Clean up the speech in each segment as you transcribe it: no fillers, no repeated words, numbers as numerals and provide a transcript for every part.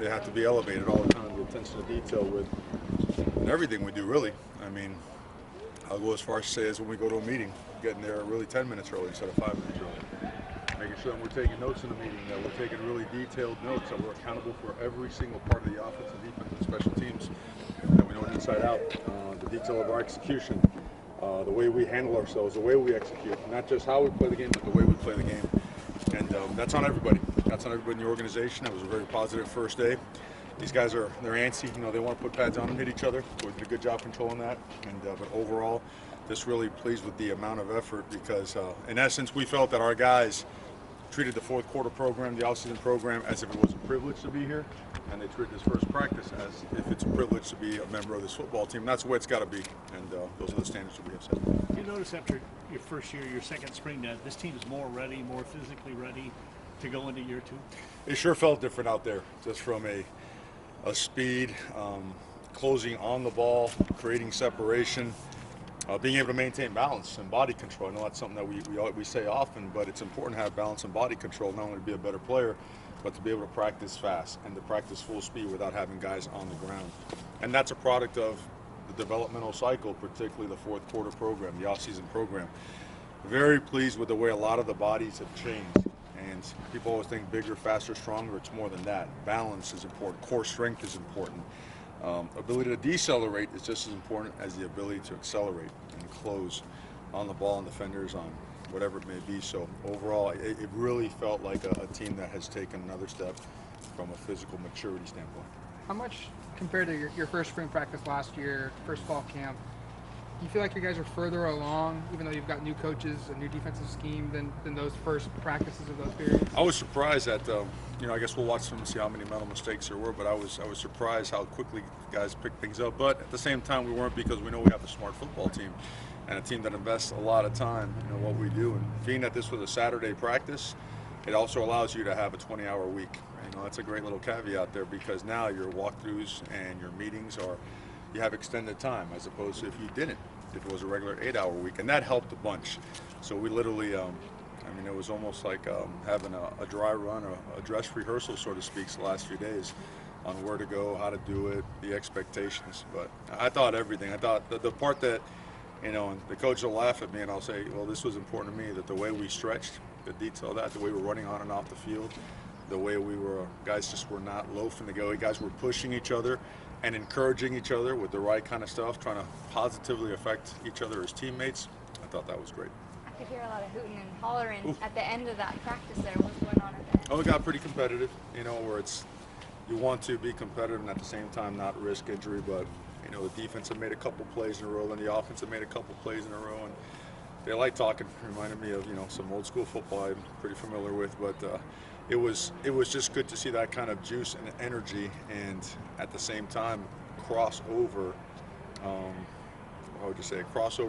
they have to be elevated all the time. The attention to detail with everything we do, really. I mean, I'll go as far as to say as when we go to a meeting, getting there really 10 minutes early instead of 5 minutes early. Making sure that we're taking notes in the meeting, that we're taking really detailed notes, that we're accountable for every single part of the offense and defense and special teams, that we know it inside out. The detail of our execution, the way we handle ourselves, the way we execute, not just how we play the game, but the way we play the game. And that's on everybody. That's on everybody in the organization. It was a very positive first day. These guys they're antsy. You know, they want to put pads on and hit each other. We did a good job controlling that. And but overall, just really pleased with the amount of effort because, in essence, we felt that our guys treated the fourth quarter program, the off-season program, as if it was a privilege to be here, and they treated this first practice as if it's a privilege to be a member of this football team. That's the way it's got to be, and those are the standards that we have set. You notice after your first year, your second spring, that this team is more ready, more physically ready to go into year two? It sure felt different out there, just from a speed, closing on the ball, creating separation, being able to maintain balance and body control. I know that's something that we say often, but it's important to have balance and body control, not only to be a better player, but to be able to practice fast and to practice full speed without having guys on the ground. And that's a product of the developmental cycle, particularly the fourth quarter program, the off-season program. Very pleased with the way a lot of the bodies have changed. And people always think bigger, faster, stronger. It's more than that. Balance is important. Core strength is important. Ability to decelerate is just as important as the ability to accelerate and close on the ball and defenders on whatever it may be. So overall, it really felt like a team that has taken another step from a physical maturity standpoint. How much, compared to your first spring practice last year, first fall camp, do you feel like you guys are further along, even though you've got new coaches, a new defensive scheme, than those first practices of those periods? I was surprised that, I guess we'll watch them and see how many mental mistakes there were, but I was surprised how quickly guys picked things up. But at the same time, we weren't, because we know we have a smart football team and a team that invests a lot of time in what we do. And being that this was a Saturday practice, it also allows you to have a 20-hour week. That's a great little caveat there, because now your walkthroughs and your meetings you have extended time, as opposed to if you didn't, if it was a regular 8-hour week, and that helped a bunch. So we literally, it was almost like having a dry run, a dress rehearsal, so to speak, the last few days on where to go, how to do it, the expectations. But I thought everything. I thought the part that, and the coach will laugh at me, and I'll say, well, this was important to me, that the way we stretched, the detail of that, the way we're running on and off the field, the way guys just were not loafing to go. Guys were pushing each other and encouraging each other with the right kind of stuff, trying to positively affect each other as teammates. I thought that was great. I could hear a lot of hooting and hollering at the end of that practice there. What's going on at the end? Oh, it got pretty competitive, where you want to be competitive and at the same time not risk injury, but the defense had made a couple plays in a row, and the offense had made a couple plays in a row, and they like talking. Reminded me of some old school football I'm pretty familiar with, but it was just good to see that kind of juice and energy, and at the same time crossover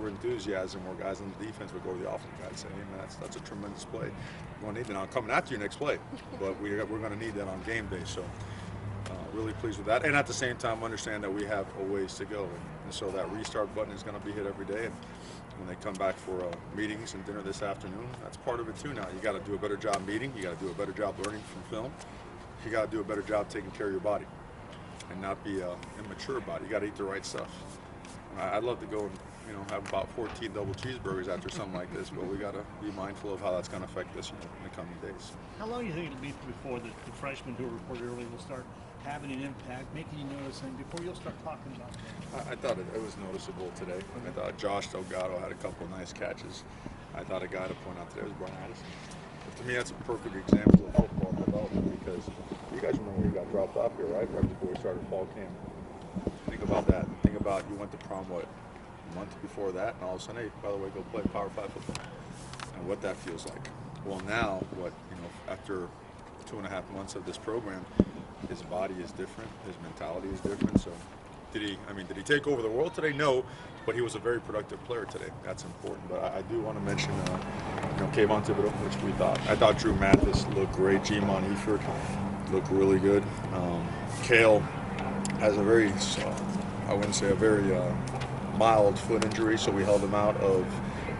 enthusiasm, where guys on the defense would go to the offense and say, hey man, that's a tremendous play. We're going to need that. I'm coming after you next play, but we're going to need that on game day. So really pleased with that, and at the same time understand that we have a ways to go, and so that restart button is going to be hit every day. And when they come back for meetings and dinner this afternoon, that's part of it too. Now you got to do a better job meeting. You got to do a better job learning from film. You got to do a better job taking care of your body, and not be an immature body. You got to eat the right stuff. I'd love to go and have about 14 double cheeseburgers after something like this, but we got to be mindful of how that's going to affect us in the coming days. How long do you think it'll be before the freshmen who reported early will start having an impact, making you notice, and before you'll start talking about it? I thought it was noticeable today. I thought Josh Delgado had a couple of nice catches. I thought a guy to point out today was Brian Addison. But to me, that's a perfect example of football development, because you guys remember when you got dropped off here, right before we started fall camp. Think about that. Think about you went to prom, a month before that, and all of a sudden, hey, by the way, go play Power 5 football, and what that feels like. Well, now, after 2.5 months of this program, his body is different, his mentality is different. So did he take over the world today? No, but he was a very productive player today. That's important. But I do want to mention, Kayvon Thibodeau, which I thought Drew Mathis looked great. Jimon Eford looked really good. Kale has a very, I wouldn't say a very mild foot injury, so we held him out of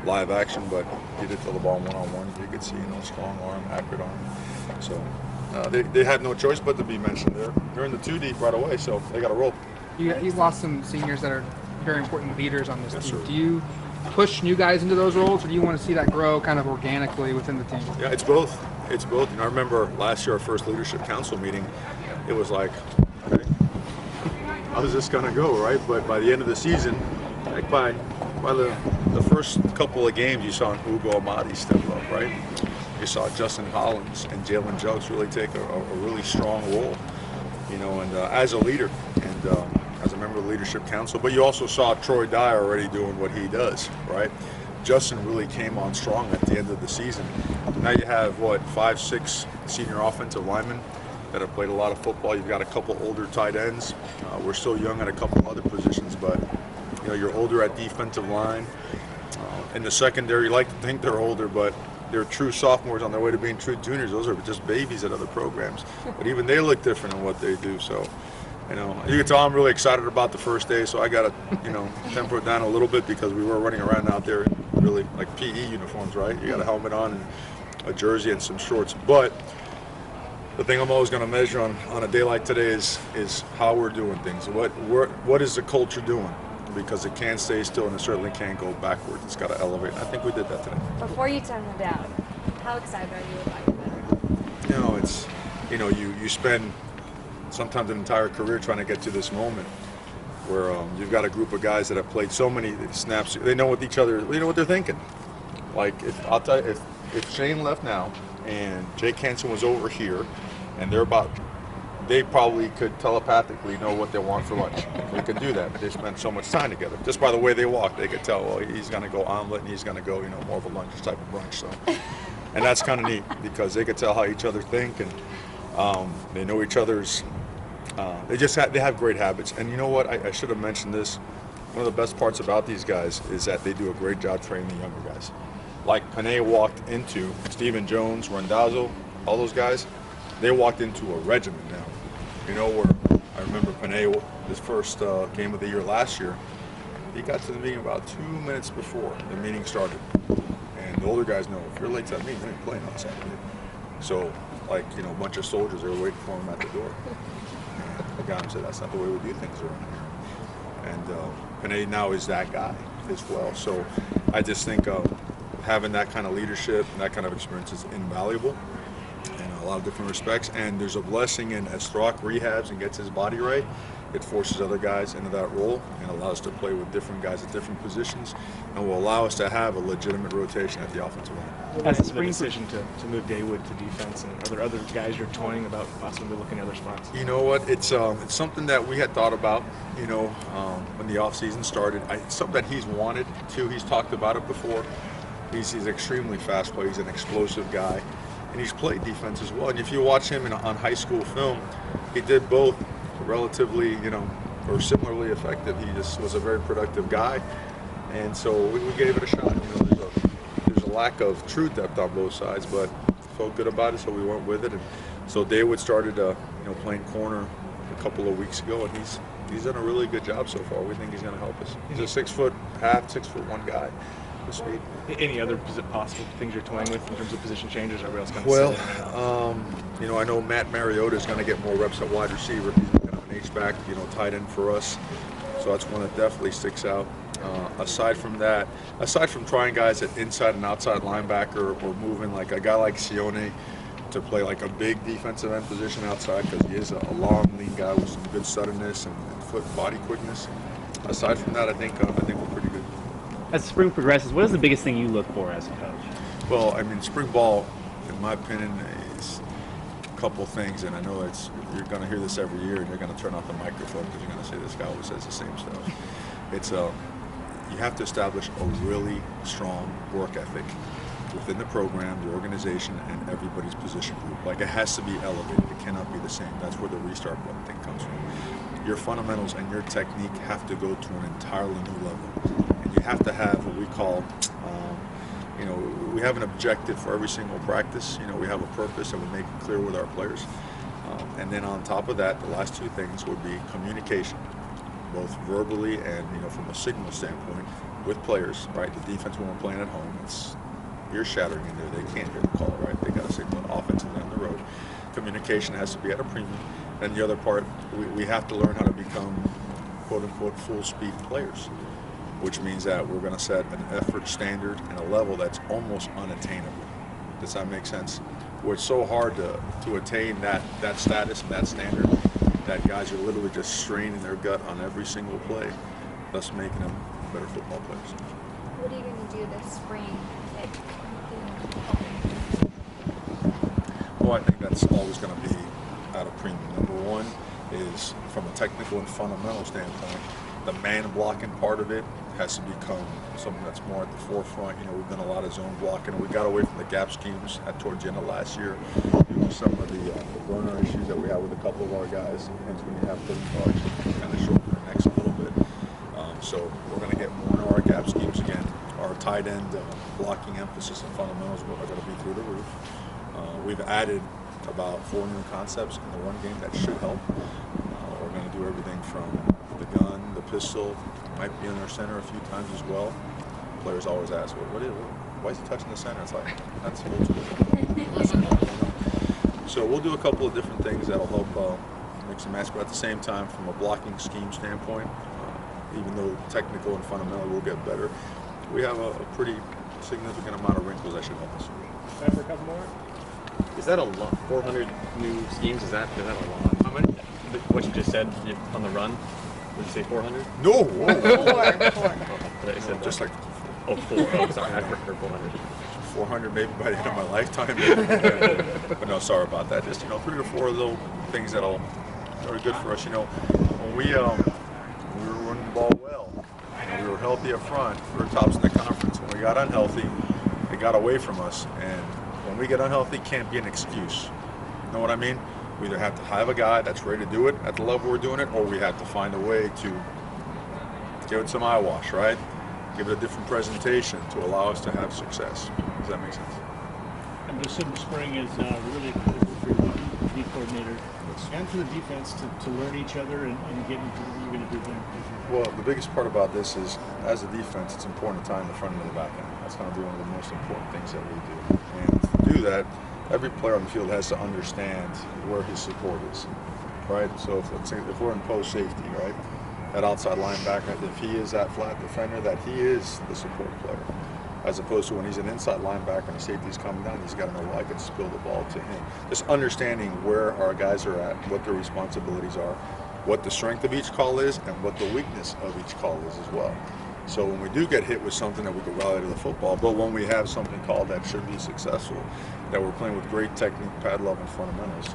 live action, but he did throw the ball one-on-one. You could see, strong arm, accurate arm. So they had no choice but to be mentioned. They're in the 2 deep right away, so they got to roll. You've lost some seniors that are very important leaders on this Yes, team. sir. Do you push new guys into those roles, or do you want to see that grow kind of organically within the team? Yeah, it's both. It's both. I remember last year, our first leadership council meeting, it was like, okay, how's this gonna go, right? But by the end of the season, like by the first couple of games, you saw Ugo Amadi step up, right? You saw Justin Hollins and Jalen Jokes really take a really strong role, and as a leader and as a member of the leadership council. But you also saw Troy Dye already doing what he does, right? Justin really came on strong at the end of the season. Now you have, 5, 6 senior offensive linemen that have played a lot of football. You've got a couple older tight ends. We're still young at a couple other positions, but you're older at defensive line. In the secondary, you like to think they're older, but they're true sophomores on their way to being true juniors. Those are just babies at other programs. But even they look different in what they do. So, you can tell I'm really excited about the first day. So I got to, temper it down a little bit because we were running around out there in really like PE uniforms, right? You got a helmet on and a jersey and some shorts. But the thing I'm always going to measure on a day like today is how we're doing things. What is the culture doing? Because it can't stay still and it certainly can't go backwards. It's got to elevate. I think we did that today. Before you turn them down, how excited are you about your veteran? It's, you spend sometimes an entire career trying to get to this moment where you've got a group of guys that have played so many snaps. They know what each other, what they're thinking. Like, I'll tell you, if Shane left now and Jake Hansen was over here and they probably could telepathically know what they want for lunch. They could do that, but they spent so much time together. Just by the way they walk, they could tell, well, he's going to go omelet and he's going to go, more of a lunch type of brunch. So, and that's kind of neat because they could tell how each other think and they know each other's. They have great habits. And you know what? I should have mentioned this. One of the best parts about these guys is that they do a great job training the younger guys. Like Panay walked into Stephen Jones, Randazzo, all those guys. They walked into a regimen now. Where I remember Panay, his first game of the year last year, he got to the meeting about 2 minutes before the meeting started. And the older guys know, if you're late to that meeting, you ain't playing on Saturday. So, a bunch of soldiers, they were waiting for him at the door. And the guy said, that's not the way we do things around here. And Panay now is that guy as well. So I just think having that kind of leadership and that kind of experience is invaluable in a lot of different respects. And there's a blessing in as Throck rehabs and gets his body right, it forces other guys into that role and allows us to play with different guys at different positions and will allow us to have a legitimate rotation at the offensive line. As the decision to move Daywood to defense, and are there other guys you're toying about possibly looking at other spots? You know what? It's something that we had thought about, when the offseason started. It's something that he's wanted to. He's talked about it before. He's an extremely fast player. He's an explosive guy. And he's played defense as well. And if you watch him on high school film, he did both relatively, or similarly effective. He just was a very productive guy. And so we gave it a shot. There's a lack of true depth on both sides, but felt good about it, so we went with it. And so Daywood started, playing corner a couple of weeks ago, and he's done a really good job so far. We think he's going to help us. He's a 6'1" guy. Speed. Any other possible things you're toying with in terms of position changes, or everybody else kind of Well, I know Matt Mariota is going to get more reps at wide receiver. He's kind of an H-back, tight end for us. So that's one that definitely sticks out. Aside from trying guys at inside and outside linebacker or moving like a guy like Sione to play like a big defensive end position outside because he is a long, lean guy with some good suddenness and foot body quickness. Aside from that, I think we're pretty good. As spring progresses, what is the biggest thing you look for as a coach? Well, spring ball, in my opinion, is a couple things, and I know you're going to hear this every year, and you're going to turn off the microphone because you're going to say this guy always says the same stuff. It's you have to establish a really strong work ethic within the program, the organization, and everybody's position group. Like, it has to be elevated. It cannot be the same. That's where the restart button thing comes from. Your fundamentals and your technique have to go to an entirely new level. You have to have what we call, we have an objective for every single practice. We have a purpose and we make it clear with our players. And then on top of that, the last two things would be communication, both verbally and, from a signal standpoint with players, right? The defense when we're playing at home, it's ear shattering in there. They can't hear the call, right? They got to signal it offensively on the road. communication has to be at a premium. And the other part, we have to learn how to become quote-unquote full-speed players, which means that we're going to set an effort standard and a level that's almost unattainable. Does that make sense? Where it's so hard to attain that status and that standard that guys are literally just straining their gut on every single play, thus making them better football players. What are you going to do this spring? Well, I think that's always going to be at a premium. Number one is from a technical and fundamental standpoint, the man blocking part of it has to become something that's more at the forefront. You know, we've done a lot of zone blocking, and we got away from the gap schemes towards the end of last year. You know, some of the burner issues that we have with a couple of our guys, hence when you have to kind of shorten their necks a little bit. So we're going to get more into our gap schemes again. Our tight end blocking emphasis and fundamentals are going to be through the roof. We've added about 4 new concepts in the run game that should help. We're going to do everything from the gun, the pistol, might be in our center a few times as well. Players always ask, well, why is he touching the center? It's like, that's a little too. So we'll do a couple of different things that'll help mix and match, but at the same time, from a blocking scheme standpoint, even though technical and fundamental will get better, we have a pretty significant amount of wrinkles that should help us. Time for a couple more? Is that a lot? 400 new schemes? Is that a lot? How many? What you just said on the run? Did you say 400? No! Whoa. I said Just like oh, 4. Oh, sorry, I heard 400. 400 maybe by the end of my lifetime. But no, sorry about that. Just, 3 or 4 little things that are good for us. When we were running the ball well, we were healthy up front, we were tops in the conference. When we got unhealthy, it got away from us. And when we get unhealthy, it can't be an excuse. You know what I mean? We either have to have a guy that's ready to do it at the level we're doing it, or we have to find a way to give it some eyewash, right? Give it a different presentation to allow us to have success. Does that make sense? I'm just assuming spring is really critical for your D coordinator and for the defense to learn each other and get into what you're going to do then. Well, the biggest part about this is, as a defense, it's important to time the front end and the back end. That's going to be one of the most important things that we do. And to do that, every player on the field has to understand where his support is, right? So if we're in post safety, right, that outside linebacker, if he is that flat defender, that he is the support player. As opposed to when he's an inside linebacker and the safety's coming down, he's got to know, well, I can spill the ball to him. Just understanding where our guys are at, what their responsibilities are, what the strength of each call is, and what the weakness of each call is as well. So when we do get hit with something that we can rally to the football, but when we have something called that should be successful, that we're playing with great technique, pad love, and fundamentals,